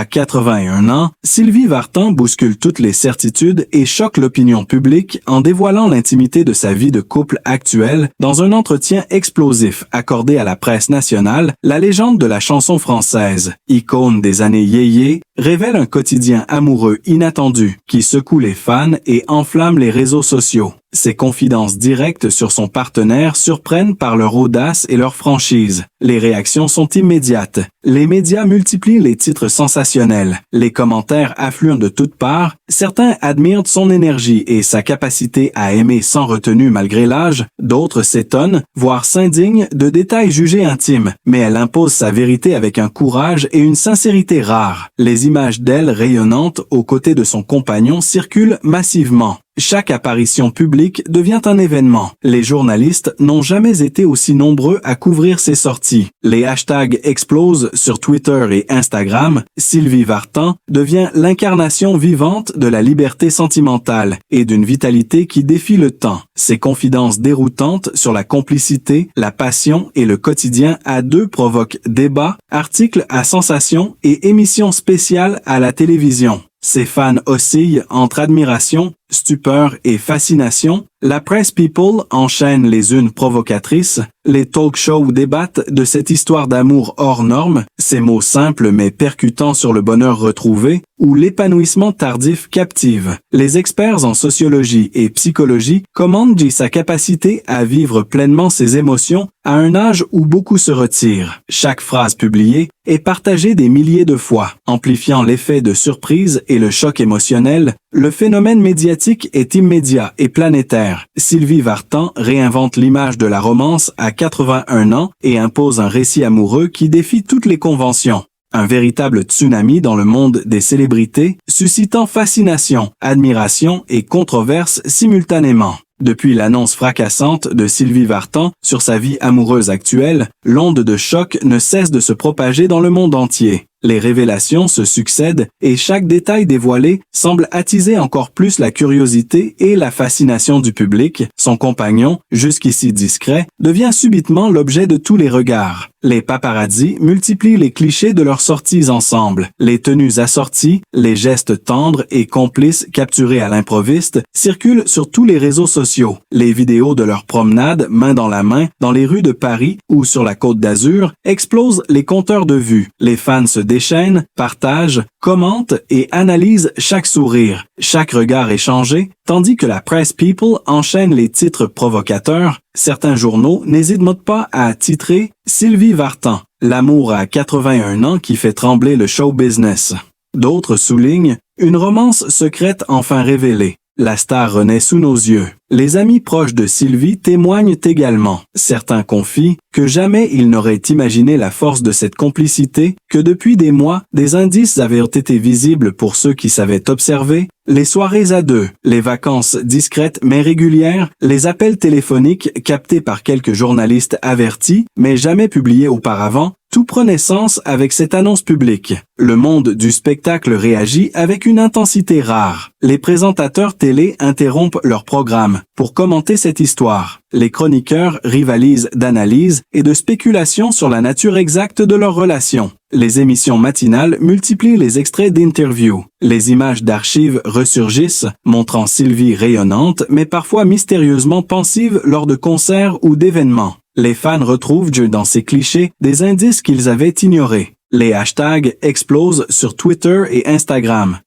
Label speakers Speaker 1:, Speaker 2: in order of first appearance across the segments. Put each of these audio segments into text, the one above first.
Speaker 1: À 81 ans, Sylvie Vartan bouscule toutes les certitudes et choque l'opinion publique en dévoilant l'intimité de sa vie de couple actuelle dans un entretien explosif accordé à la presse nationale. La légende de la chanson française, icône des années yéyé, révèle un quotidien amoureux inattendu qui secoue les fans et enflamme les réseaux sociaux. Ses confidences directes sur son partenaire surprennent par leur audace et leur franchise. Les réactions sont immédiates. Les médias multiplient les titres sensationnels. Les commentaires affluent de toutes parts. Certains admirent son énergie et sa capacité à aimer sans retenue malgré l'âge. D'autres s'étonnent, voire s'indignent de détails jugés intimes. Mais elle impose sa vérité avec un courage et une sincérité rares. Les images d'elle rayonnantes aux côtés de son compagnon circulent massivement. Chaque apparition publique devient un événement. Les journalistes n'ont jamais été aussi nombreux à couvrir ses sorties. Les hashtags explosent sur Twitter et Instagram. Sylvie Vartan devient l'incarnation vivante de la liberté sentimentale et d'une vitalité qui défie le temps. Ses confidences déroutantes sur la complicité, la passion et le quotidien à deux provoquent débats, articles à sensation et émissions spéciales à la télévision. Ses fans oscillent entre admiration, stupeur et fascination. La presse people enchaîne les unes provocatrices. Les talk shows débattent de cette histoire d'amour hors norme, ces mots simples mais percutants sur le bonheur retrouvé, ou l'épanouissement tardif captive. Les experts en sociologie et psychologie commandent sa capacité à vivre pleinement ses émotions à un âge où beaucoup se retirent. Chaque phrase publiée est partagée des milliers de fois, amplifiant l'effet de surprise et le choc émotionnel. Le phénomène médiatique est immédiat et planétaire. Sylvie Vartan réinvente l'image de la romance à 81 ans et impose un récit amoureux qui défie toutes les conventions. Un véritable tsunami dans le monde des célébrités, suscitant fascination, admiration et controverse simultanément. Depuis l'annonce fracassante de Sylvie Vartan sur sa vie amoureuse actuelle, l'onde de choc ne cesse de se propager dans le monde entier. Les révélations se succèdent et chaque détail dévoilé semble attiser encore plus la curiosité et la fascination du public. Son compagnon, jusqu'ici discret, devient subitement l'objet de tous les regards. Les paparazzis multiplient les clichés de leurs sorties ensemble. Les tenues assorties, les gestes tendres et complices capturés à l'improviste circulent sur tous les réseaux sociaux. Les vidéos de leurs promenades main dans la main dans les rues de Paris ou sur la Côte d'Azur explosent les compteurs de vues. Les fans se déchaînent, partagent, commentent et analysent chaque sourire, chaque regard échangé, tandis que la presse people enchaîne les titres provocateurs. Certains journaux n'hésitent pas à titrer « Sylvie Vartan, l'amour à 81 ans qui fait trembler le show business ». D'autres soulignent « Une romance secrète enfin révélée ». La star renaît sous nos yeux. Les amis proches de Sylvie témoignent également. Certains confient que jamais ils n'auraient imaginé la force de cette complicité, que depuis des mois, des indices avaient été visibles pour ceux qui savaient observer. Les soirées à deux, les vacances discrètes mais régulières, les appels téléphoniques captés par quelques journalistes avertis, mais jamais publiés auparavant, tout prenait sens avec cette annonce publique. Le monde du spectacle réagit avec une intensité rare. Les présentateurs télé interrompent leur programme pour commenter cette histoire. Les chroniqueurs rivalisent d'analyses et de spéculations sur la nature exacte de leur relation. Les émissions matinales multiplient les extraits d'interviews. Les images d'archives ressurgissent, montrant Sylvie rayonnante mais parfois mystérieusement pensive lors de concerts ou d'événements. Les fans retrouvent dans ces clichés des indices qu'ils avaient ignorés. Les hashtags explosent sur Twitter et Instagram.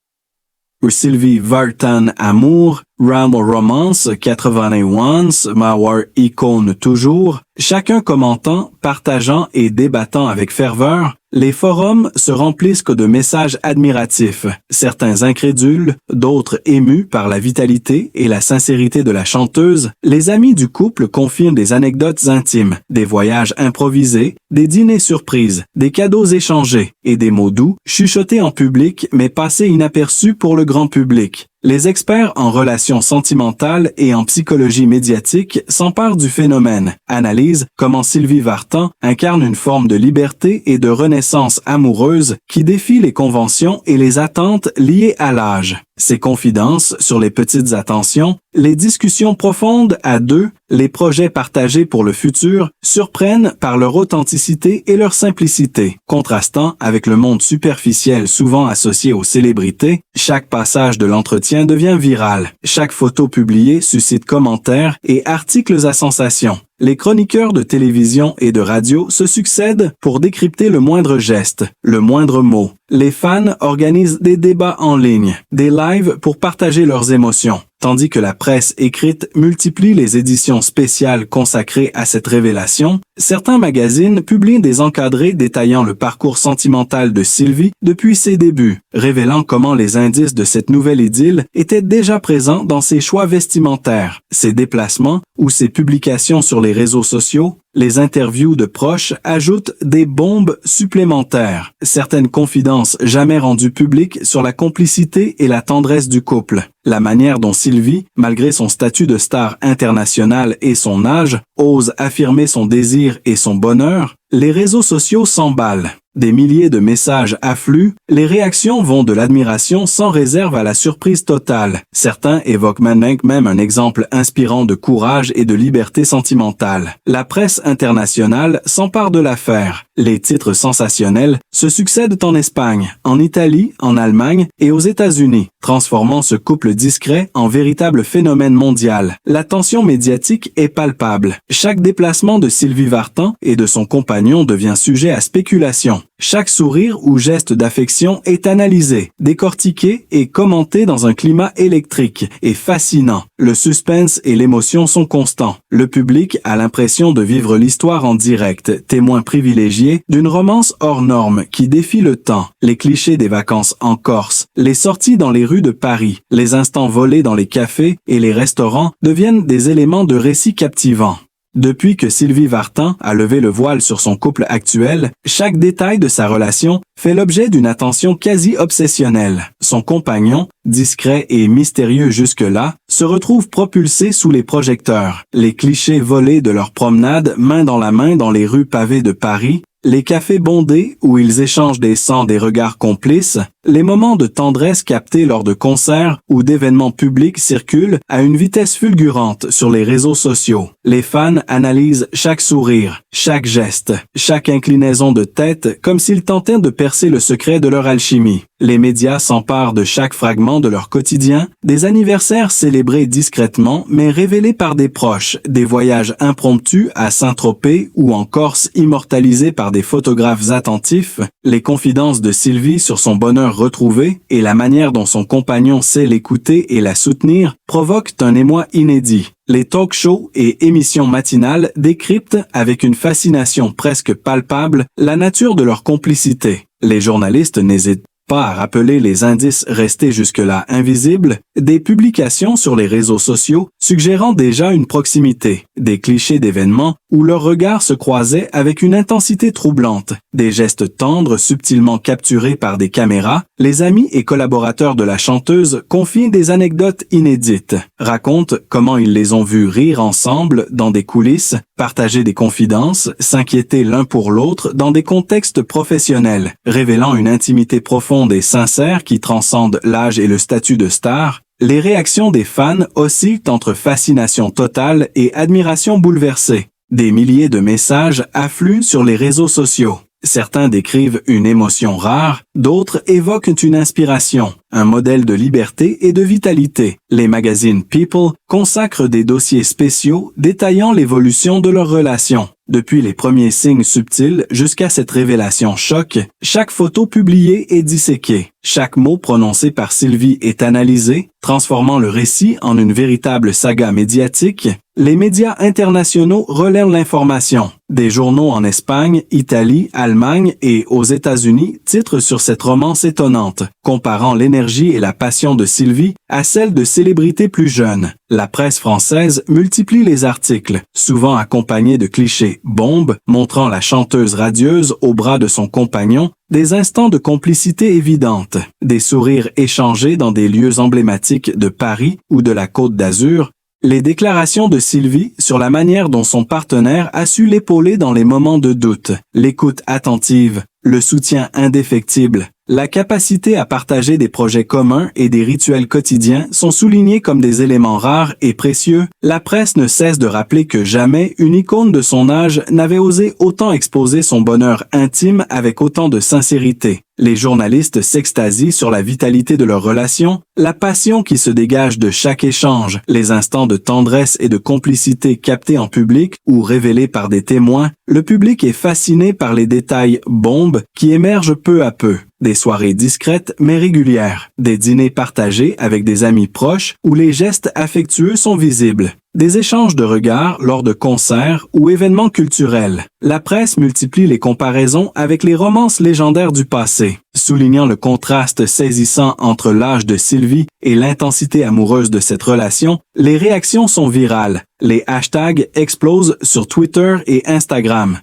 Speaker 1: Sylvie Vartan amour, Rambo romance 81, Mawar icône toujours, chacun commentant, partageant et débattant avec ferveur. Les forums se remplissent que de messages admiratifs, certains incrédules, d'autres émus par la vitalité et la sincérité de la chanteuse. Les amis du couple confient des anecdotes intimes, des voyages improvisés, des dîners surprises, des cadeaux échangés et des mots doux, chuchotés en public mais passés inaperçus pour le grand public. Les experts en relations sentimentales et en psychologie médiatique s'emparent du phénomène, analysent comment Sylvie Vartan incarne une forme de liberté et de renaissance amoureuse qui défie les conventions et les attentes liées à l'âge. Ses confidences sur les petites attentions, les discussions profondes à deux, Les projets partagés pour le futur surprennent par leur authenticité et leur simplicité. Contrastant avec le monde superficiel souvent associé aux célébrités, chaque passage de l'entretien devient viral. Chaque photo publiée suscite commentaires et articles à sensation. Les chroniqueurs de télévision et de radio se succèdent pour décrypter le moindre geste, le moindre mot. Les fans organisent des débats en ligne, des lives pour partager leurs émotions, tandis que la presse écrite multiplie les éditions spéciales consacrées à cette révélation. Certains magazines publient des encadrés détaillant le parcours sentimental de Sylvie depuis ses débuts, révélant comment les indices de cette nouvelle idylle étaient déjà présents dans ses choix vestimentaires, ses déplacements ou ses publications sur les réseaux sociaux. Les interviews de proches ajoutent des bombes supplémentaires, certaines confidences jamais rendues publiques sur la complicité et la tendresse du couple. La manière dont Sylvie, malgré son statut de star internationale et son âge, ose affirmer son désir et son bonheur, les réseaux sociaux s'emballent. Des milliers de messages affluent, les réactions vont de l'admiration sans réserve à la surprise totale. Certains évoquent même un exemple inspirant de courage et de liberté sentimentale. La presse internationale s'empare de l'affaire. Les titres sensationnels se succèdent en Espagne, en Italie, en Allemagne et aux États-Unis, transformant ce couple discret en véritable phénomène mondial. L'attention médiatique est palpable. Chaque déplacement de Sylvie Vartan et de son compagnon devient sujet à spéculation. Chaque sourire ou geste d'affection est analysé, décortiqué et commenté dans un climat électrique et fascinant. Le suspense et l'émotion sont constants. Le public a l'impression de vivre l'histoire en direct, témoin privilégié d'une romance hors norme qui défie le temps. Les clichés des vacances en Corse, les sorties dans les rues de Paris, les instants volés dans les cafés et les restaurants deviennent des éléments de récit captivants. Depuis que Sylvie Vartan a levé le voile sur son couple actuel, chaque détail de sa relation fait l'objet d'une attention quasi obsessionnelle. Son compagnon, discret et mystérieux jusque-là, se retrouve propulsé sous les projecteurs. Les clichés volés de leur promenade main dans la main dans les rues pavées de Paris, les cafés bondés où ils échangent des regards complices, les moments de tendresse captés lors de concerts ou d'événements publics circulent à une vitesse fulgurante sur les réseaux sociaux. Les fans analysent chaque sourire, chaque geste, chaque inclinaison de tête comme s'ils tentaient de percer le secret de leur alchimie. Les médias s'emparent de chaque fragment de leur quotidien, des anniversaires célébrés discrètement mais révélés par des proches, des voyages impromptus à Saint-Tropez ou en Corse immortalisés par des photographes attentifs, les confidences de Sylvie sur son bonheur retrouvé et la manière dont son compagnon sait l'écouter et la soutenir provoquent un émoi inédit. Les talk-shows et émissions matinales décryptent avec une fascination presque palpable la nature de leur complicité. Les journalistes n'hésitent pas à rappeler les indices restés jusque-là invisibles, des publications sur les réseaux sociaux suggérant déjà une proximité, des clichés d'événements où leurs regards se croisaient avec une intensité troublante, des gestes tendres subtilement capturés par des caméras. Les amis et collaborateurs de la chanteuse confient des anecdotes inédites, racontent comment ils les ont vus rire ensemble dans des coulisses, partager des confidences, s'inquiéter l'un pour l'autre dans des contextes professionnels, révélant une intimité profonde et sincère qui transcende l'âge et le statut de star. Les réactions des fans oscillent entre fascination totale et admiration bouleversée. Des milliers de messages affluent sur les réseaux sociaux. Certains décrivent une émotion rare, d'autres évoquent une inspiration, un modèle de liberté et de vitalité. Les magazines People consacrent des dossiers spéciaux détaillant l'évolution de leur relation. Depuis les premiers signes subtils jusqu'à cette révélation choc, chaque photo publiée est disséquée. Chaque mot prononcé par Sylvie est analysé, transformant le récit en une véritable saga médiatique. Les médias internationaux relaient l'information. Des journaux en Espagne, Italie, Allemagne et aux États-Unis titrent sur cette romance étonnante, comparant l'énergie et la passion de Sylvie à celle de célébrités plus jeunes. La presse française multiplie les articles, souvent accompagnés de clichés bombes, montrant la chanteuse radieuse au bras de son compagnon, des instants de complicité évidente, des sourires échangés dans des lieux emblématiques de Paris ou de la Côte d'Azur, les déclarations de Sylvie sur la manière dont son partenaire a su l'épauler dans les moments de doute, l'écoute attentive, le soutien indéfectible. La capacité à partager des projets communs et des rituels quotidiens sont soulignés comme des éléments rares et précieux. La presse ne cesse de rappeler que jamais une icône de son âge n'avait osé autant exposer son bonheur intime avec autant de sincérité. Les journalistes s'extasient sur la vitalité de leur relation, la passion qui se dégage de chaque échange, les instants de tendresse et de complicité captés en public ou révélés par des témoins. Le public est fasciné par les détails bombes qui émergent peu à peu. Des soirées discrètes mais régulières, des dîners partagés avec des amis proches où les gestes affectueux sont visibles, des échanges de regards lors de concerts ou événements culturels. La presse multiplie les comparaisons avec les romances légendaires du passé, soulignant le contraste saisissant entre l'âge de Sylvie et l'intensité amoureuse de cette relation. Les réactions sont virales, les hashtags explosent sur Twitter et Instagram.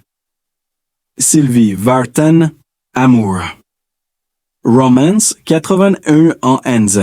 Speaker 1: Sylvie Vartan, amour. Romance 81 ans NZ.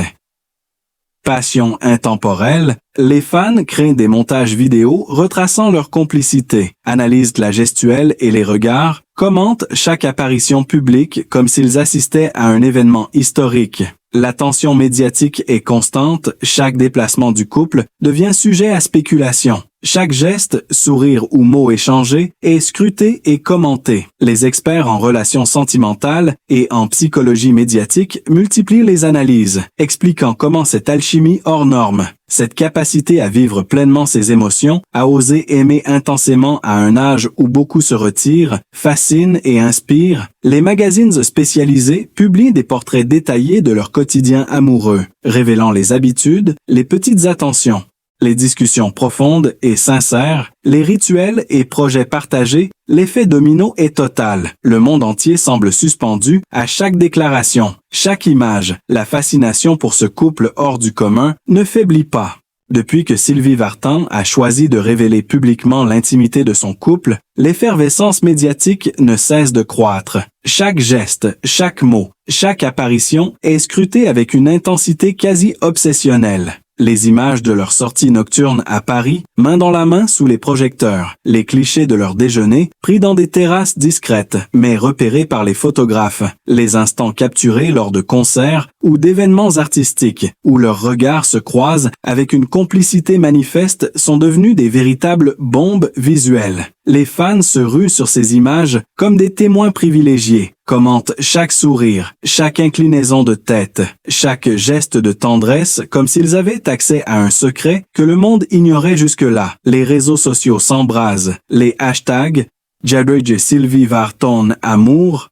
Speaker 1: Passion intemporelle, les fans créent des montages vidéo retraçant leur complicité, analysent la gestuelle et les regards, commentent chaque apparition publique comme s'ils assistaient à un événement historique. L'attention médiatique est constante, chaque déplacement du couple devient sujet à spéculation. Chaque geste, sourire ou mot échangé est scruté et commenté. Les experts en relations sentimentales et en psychologie médiatique multiplient les analyses, expliquant comment cette alchimie hors norme, cette capacité à vivre pleinement ses émotions, à oser aimer intensément à un âge où beaucoup se retirent, fascine et inspire. Les magazines spécialisés publient des portraits détaillés de leur quotidien amoureux, révélant les habitudes, les petites attentions, les discussions profondes et sincères, les rituels et projets partagés. L'effet domino est total. Le monde entier semble suspendu à chaque déclaration, chaque image. La fascination pour ce couple hors du commun ne faiblit pas. Depuis que Sylvie Vartan a choisi de révéler publiquement l'intimité de son couple, l'effervescence médiatique ne cesse de croître. Chaque geste, chaque mot, chaque apparition est scruté avec une intensité quasi obsessionnelle. Les images de leur sortie nocturne à Paris, main dans la main sous les projecteurs, les clichés de leur déjeuner, pris dans des terrasses discrètes, mais repérés par les photographes, les instants capturés lors de concerts ou d'événements artistiques, où leurs regards se croisent avec une complicité manifeste sont devenus des véritables bombes visuelles. Les fans se ruent sur ces images comme des témoins privilégiés, commentent chaque sourire, chaque inclinaison de tête, chaque geste de tendresse comme s'ils avaient accès à un secret que le monde ignorait jusque-là. Les réseaux sociaux s'embrasent, les hashtags Jared Sylvie Vartan amour,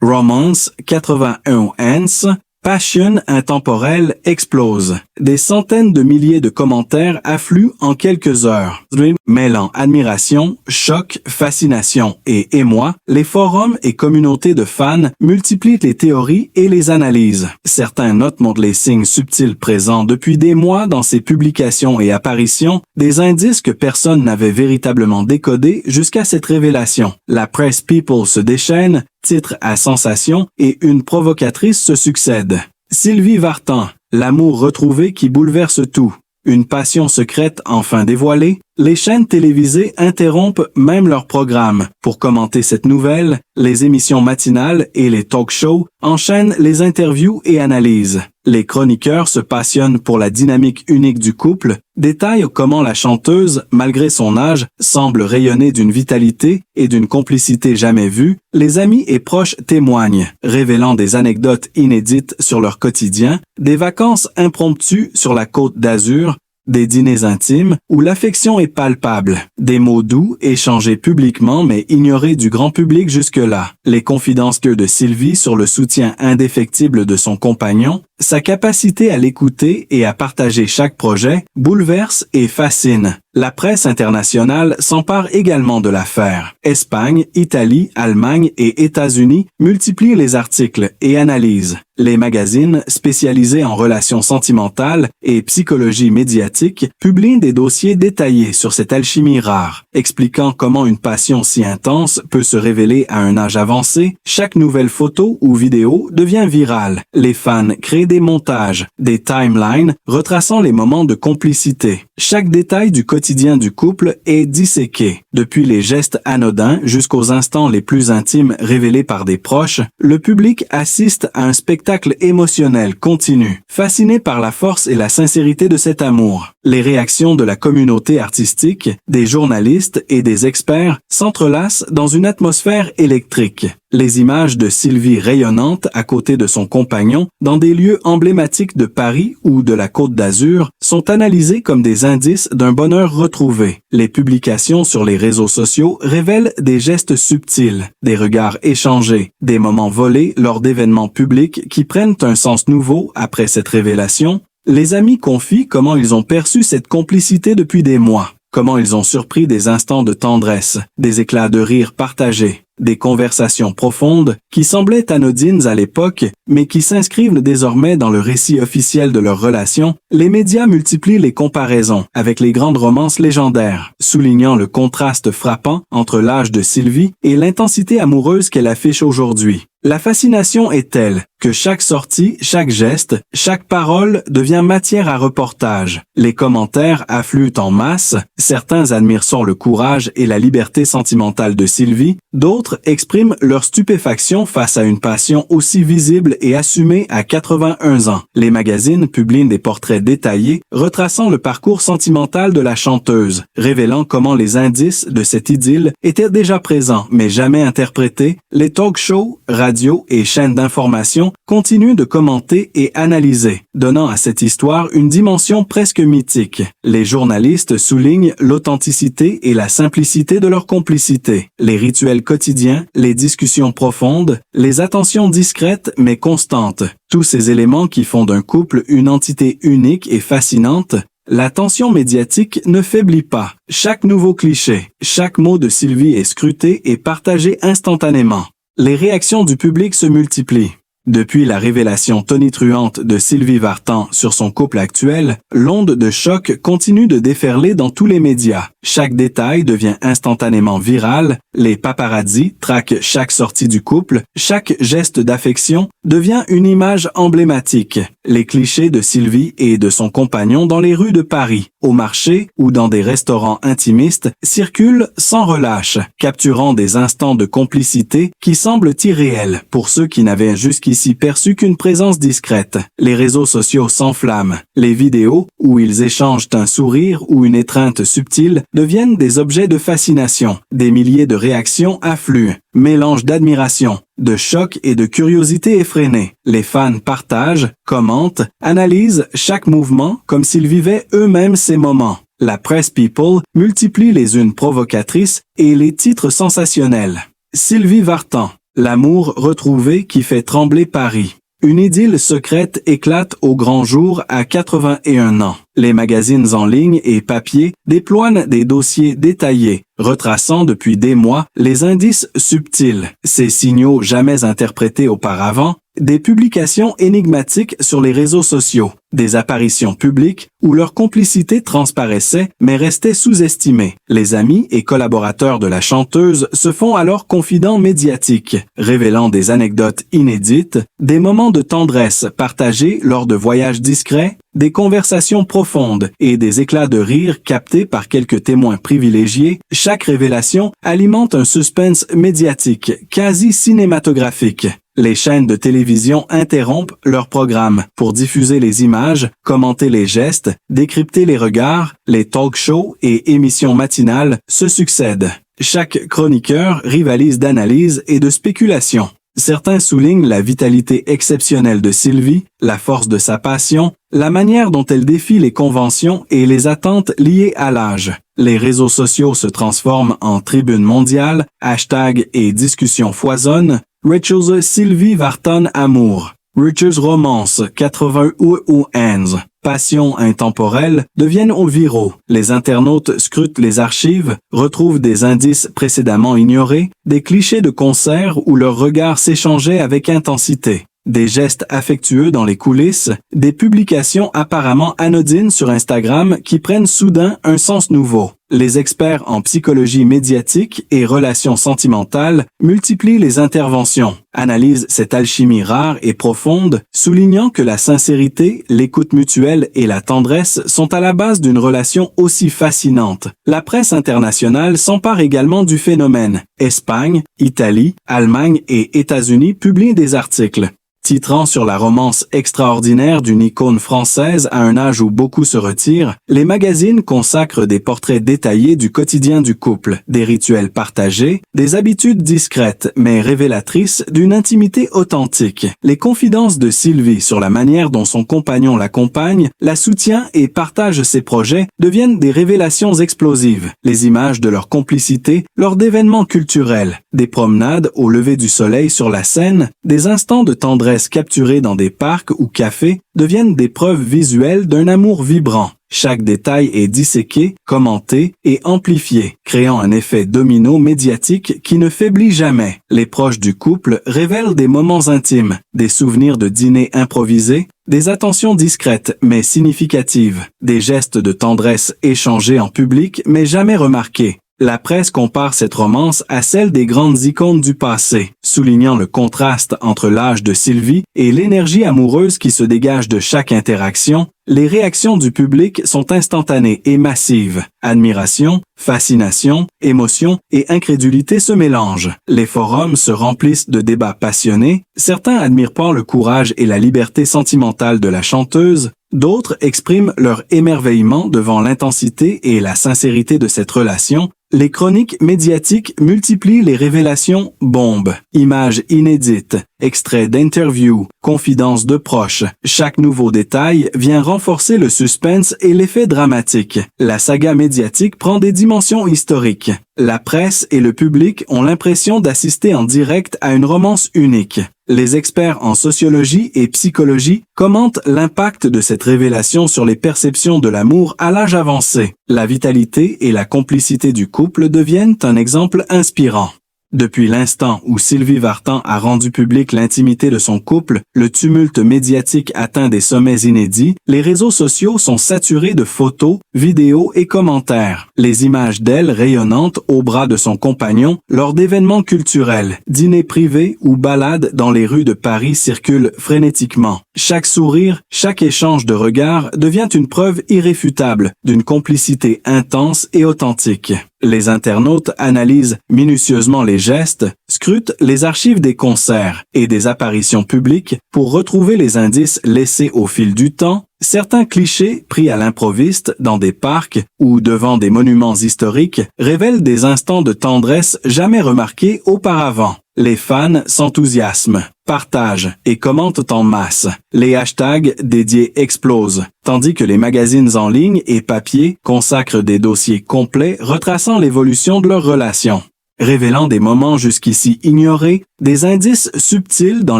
Speaker 1: Romance 81 ans, Passion intemporelle explose. Des centaines de milliers de commentaires affluent en quelques heures. Mêlant admiration, choc, fascination et émoi, les forums et communautés de fans multiplient les théories et les analyses. Certains notes montrent les signes subtils présents depuis des mois dans ces publications et apparitions, des indices que personne n'avait véritablement décodés jusqu'à cette révélation. La presse people se déchaîne, titres à sensation et une provocatrice se succède. Sylvie Vartan, l'amour retrouvé qui bouleverse tout. Une passion secrète enfin dévoilée, les chaînes télévisées interrompent même leurs programmes. Pour commenter cette nouvelle, les émissions matinales et les talk-shows enchaînent les interviews et analyses. Les chroniqueurs se passionnent pour la dynamique unique du couple, détaillent comment la chanteuse, malgré son âge, semble rayonner d'une vitalité et d'une complicité jamais vue. Les amis et proches témoignent, révélant des anecdotes inédites sur leur quotidien, des vacances impromptues sur la Côte d'Azur, des dîners intimes où l'affection est palpable, des mots doux échangés publiquement mais ignorés du grand public jusque-là, les confidences de Sylvie sur le soutien indéfectible de son compagnon, sa capacité à l'écouter et à partager chaque projet, bouleverse et fascine. La presse internationale s'empare également de l'affaire. Espagne, Italie, Allemagne et États-Unis multiplient les articles et analyses. Les magazines spécialisés en relations sentimentales et psychologie médiatique publient des dossiers détaillés sur cette alchimie rare, expliquant comment une passion si intense peut se révéler à un âge avancé. Chaque nouvelle photo ou vidéo devient virale. Les fans créent des montages, des timelines retraçant les moments de complicité. Chaque détail du quotidien quotidien du couple est disséqué. Depuis les gestes anodins jusqu'aux instants les plus intimes révélés par des proches, le public assiste à un spectacle émotionnel continu, fasciné par la force et la sincérité de cet amour. Les réactions de la communauté artistique, des journalistes et des experts s'entrelacent dans une atmosphère électrique. Les images de Sylvie rayonnante à côté de son compagnon dans des lieux emblématiques de Paris ou de la Côte d'Azur sont analysées comme des indices d'un bonheur retrouvé. Les publications sur les réseaux sociaux révèlent des gestes subtils, des regards échangés, des moments volés lors d'événements publics qui prennent un sens nouveau après cette révélation. Les amis confient comment ils ont perçu cette complicité depuis des mois, comment ils ont surpris des instants de tendresse, des éclats de rire partagés, des conversations profondes qui semblaient anodines à l'époque, mais qui s'inscrivent désormais dans le récit officiel de leur relation. Les médias multiplient les comparaisons avec les grandes romances légendaires, soulignant le contraste frappant entre l'âge de Sylvie et l'intensité amoureuse qu'elle affiche aujourd'hui. La fascination est telle que chaque sortie, chaque geste, chaque parole devient matière à reportage. Les commentaires affluent en masse, certains admirent le courage et la liberté sentimentale de Sylvie, d'autres expriment leur stupéfaction face à une passion aussi visible et assumée à 81 ans. Les magazines publient des portraits détaillés retraçant le parcours sentimental de la chanteuse, révélant comment les indices de cette idylle étaient déjà présents mais jamais interprétés. Les talk-shows, radios et chaînes d'information continuent de commenter et analyser, donnant à cette histoire une dimension presque mythique. Les journalistes soulignent l'authenticité et la simplicité de leur complicité, les rituels quotidiens, les discussions profondes, les attentions discrètes mais constantes. Tous ces éléments qui font d'un couple une entité unique et fascinante. La tension médiatique ne faiblit pas. Chaque nouveau cliché, chaque mot de Sylvie est scruté et partagé instantanément. Les réactions du public se multiplient. Depuis la révélation tonitruante de Sylvie Vartan sur son couple actuel, l'onde de choc continue de déferler dans tous les médias. Chaque détail devient instantanément viral, les paparazzis traquent chaque sortie du couple, chaque geste d'affection devient une image emblématique. Les clichés de Sylvie et de son compagnon dans les rues de Paris, au marché ou dans des restaurants intimistes circulent sans relâche, capturant des instants de complicité qui semblent irréels pour ceux qui n'avaient jusqu'ici perçu qu'une présence discrète. Les réseaux sociaux s'enflamment. Les vidéos, où ils échangent un sourire ou une étreinte subtile, deviennent des objets de fascination. Des milliers de réactions affluent, mélange d'admiration, de choc et de curiosité effrénée. Les fans partagent, commentent, analysent chaque mouvement comme s'ils vivaient eux-mêmes ces moments. La presse people multiplie les unes provocatrices et les titres sensationnels. Sylvie Vartan, l'amour retrouvé qui fait trembler Paris. Une idylle secrète éclate au grand jour à 81 ans. Les magazines en ligne et papier déploient des dossiers détaillés, retraçant depuis des mois les indices subtils, ces signaux jamais interprétés auparavant, des publications énigmatiques sur les réseaux sociaux, des apparitions publiques où leur complicité transparaissait mais restait sous-estimée. Les amis et collaborateurs de la chanteuse se font alors confidents médiatiques, révélant des anecdotes inédites, des moments de tendresse partagés lors de voyages discrets, des conversations profondes et des éclats de rire captés par quelques témoins privilégiés. Chaque révélation alimente un suspense médiatique, quasi cinématographique. Les chaînes de télévision interrompent leurs programmes pour diffuser les images, commenter les gestes, décrypter les regards. Les talk-shows et émissions matinales se succèdent. Chaque chroniqueur rivalise d'analyse et de spéculation. Certains soulignent la vitalité exceptionnelle de Sylvie, la force de sa passion, la manière dont elle défie les conventions et les attentes liées à l'âge. Les réseaux sociaux se transforment en tribune mondiale, hashtags et discussions foisonnent. Rachel's Sylvie Vartan amour. Richard's romance 81 passion intemporelle deviennent viraux. Les internautes scrutent les archives, retrouvent des indices précédemment ignorés, des clichés de concerts où leurs regards s'échangeaient avec intensité. Des gestes affectueux dans les coulisses, des publications apparemment anodines sur Instagram qui prennent soudain un sens nouveau. Les experts en psychologie médiatique et relations sentimentales multiplient les interventions, analysent cette alchimie rare et profonde, soulignant que la sincérité, l'écoute mutuelle et la tendresse sont à la base d'une relation aussi fascinante. La presse internationale s'empare également du phénomène. Espagne, Italie, Allemagne et États-Unis publient des articles titrant sur la romance extraordinaire d'une icône française à un âge où beaucoup se retirent, les magazines consacrent des portraits détaillés du quotidien du couple, des rituels partagés, des habitudes discrètes mais révélatrices d'une intimité authentique. Les confidences de Sylvie sur la manière dont son compagnon l'accompagne, la soutient et partage ses projets deviennent des révélations explosives. Les images de leur complicité lors d'événements culturels, des promenades au lever du soleil sur la Seine, des instants de tendresse capturés dans des parcs ou cafés deviennent des preuves visuelles d'un amour vibrant. Chaque détail est disséqué, commenté et amplifié, créant un effet domino médiatique qui ne faiblit jamais. Les proches du couple révèlent des moments intimes, des souvenirs de dîners improvisés, des attentions discrètes mais significatives, des gestes de tendresse échangés en public mais jamais remarqués. La presse compare cette romance à celle des grandes icônes du passé, soulignant le contraste entre l'âge de Sylvie et l'énergie amoureuse qui se dégage de chaque interaction. Les réactions du public sont instantanées et massives. Admiration, fascination, émotion et incrédulité se mélangent. Les forums se remplissent de débats passionnés. Certains admirent par le courage et la liberté sentimentale de la chanteuse. D'autres expriment leur émerveillement devant l'intensité et la sincérité de cette relation. Les chroniques médiatiques multiplient les révélations bombes, images inédites, extraits d'interviews, confidences de proches. Chaque nouveau détail vient renforcer le suspense et l'effet dramatique. La saga médiatique prend des dimensions historiques. La presse et le public ont l'impression d'assister en direct à une romance unique. Les experts en sociologie et psychologie commentent l'impact de cette révélation sur les perceptions de l'amour à l'âge avancé. La vitalité et la complicité du couple deviennent un exemple inspirant. Depuis l'instant où Sylvie Vartan a rendu public l'intimité de son couple, le tumulte médiatique atteint des sommets inédits, les réseaux sociaux sont saturés de photos, vidéos et commentaires. Les images d'elle rayonnantes au bras de son compagnon lors d'événements culturels, dîners privés ou balades dans les rues de Paris circulent frénétiquement. Chaque sourire, chaque échange de regards devient une preuve irréfutable d'une complicité intense et authentique. Les internautes analysent minutieusement les gestes, scrutent les archives des concerts et des apparitions publiques pour retrouver les indices laissés au fil du temps. Certains clichés pris à l'improviste dans des parcs ou devant des monuments historiques révèlent des instants de tendresse jamais remarqués auparavant. Les fans s'enthousiasment, partagent et commentent en masse. Les hashtags dédiés explosent, tandis que les magazines en ligne et papier consacrent des dossiers complets retraçant l'évolution de leur relation. Révélant des moments jusqu'ici ignorés, des indices subtils dans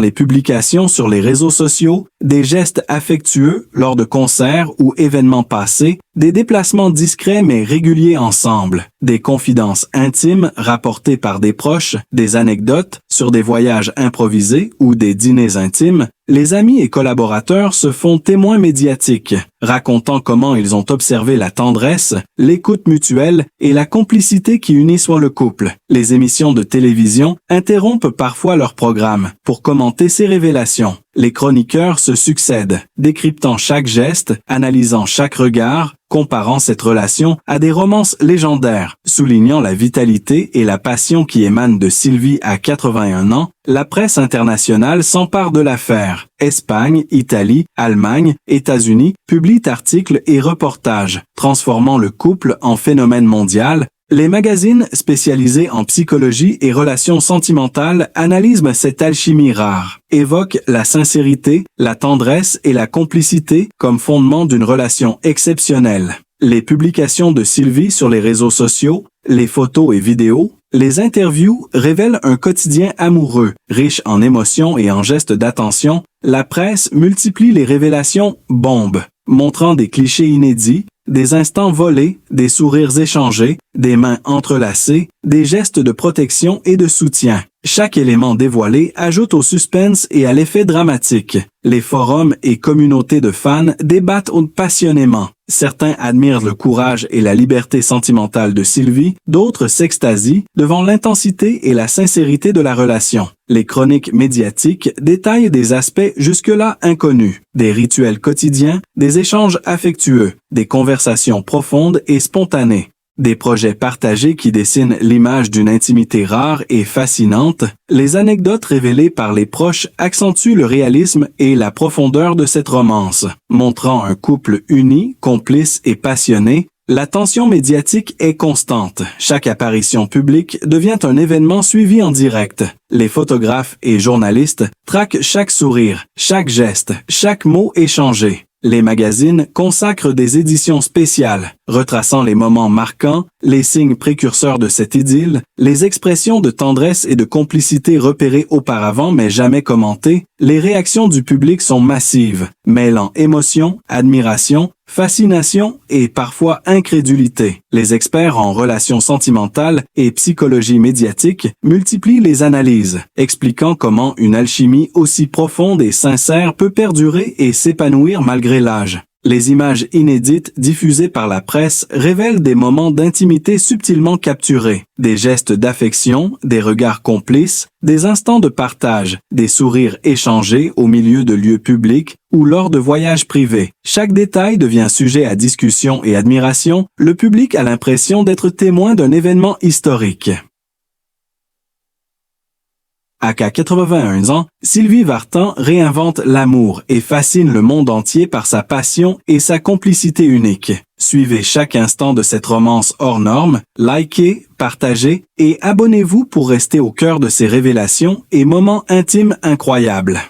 Speaker 1: les publications sur les réseaux sociaux, des gestes affectueux lors de concerts ou événements passés, des déplacements discrets mais réguliers ensemble, des confidences intimes rapportées par des proches, des anecdotes sur des voyages improvisés ou des dîners intimes. Les amis et collaborateurs se font témoins médiatiques, racontant comment ils ont observé la tendresse, l'écoute mutuelle et la complicité qui unissent le couple. Les émissions de télévision interrompent parfois leur programme pour commenter ces révélations. Les chroniqueurs se succèdent, décryptant chaque geste, analysant chaque regard, comparant cette relation à des romances légendaires, soulignant la vitalité et la passion qui émanent de Sylvie à 81 ans. La presse internationale s'empare de l'affaire. Espagne, Italie, Allemagne, États-Unis publient articles et reportages, transformant le couple en phénomène mondial. Les magazines spécialisés en psychologie et relations sentimentales analysent cette alchimie rare, évoquent la sincérité, la tendresse et la complicité comme fondement d'une relation exceptionnelle. Les publications de Sylvie sur les réseaux sociaux, les photos et vidéos, les interviews révèlent un quotidien amoureux, riche en émotions et en gestes d'attention. La presse multiplie les révélations bombes, montrant des clichés inédits, des instants volés, des sourires échangés, des mains entrelacées, des gestes de protection et de soutien. Chaque élément dévoilé ajoute au suspense et à l'effet dramatique. Les forums et communautés de fans débattent passionnément. Certains admirent le courage et la liberté sentimentale de Sylvie, d'autres s'extasient devant l'intensité et la sincérité de la relation. Les chroniques médiatiques détaillent des aspects jusque-là inconnus, des rituels quotidiens, des échanges affectueux, des conversations profondes et spontanées. Des projets partagés qui dessinent l'image d'une intimité rare et fascinante, les anecdotes révélées par les proches accentuent le réalisme et la profondeur de cette romance. Montrant un couple uni, complice et passionné, la tension médiatique est constante. Chaque apparition publique devient un événement suivi en direct. Les photographes et journalistes traquent chaque sourire, chaque geste, chaque mot échangé. Les magazines consacrent des éditions spéciales, retraçant les moments marquants, les signes précurseurs de cette idylle, les expressions de tendresse et de complicité repérées auparavant mais jamais commentées. Les réactions du public sont massives, mêlant émotion, admiration, fascination et parfois incrédulité. Les experts en relations sentimentales et psychologie médiatique multiplient les analyses, expliquant comment une alchimie aussi profonde et sincère peut perdurer et s'épanouir malgré l'âge. Les images inédites diffusées par la presse révèlent des moments d'intimité subtilement capturés, des gestes d'affection, des regards complices, des instants de partage, des sourires échangés au milieu de lieux publics ou lors de voyages privés. Chaque détail devient sujet à discussion et admiration, le public a l'impression d'être témoin d'un événement historique. À 81 ans, Sylvie Vartan réinvente l'amour et fascine le monde entier par sa passion et sa complicité unique. Suivez chaque instant de cette romance hors norme, likez, partagez et abonnez-vous pour rester au cœur de ces révélations et moments intimes incroyables.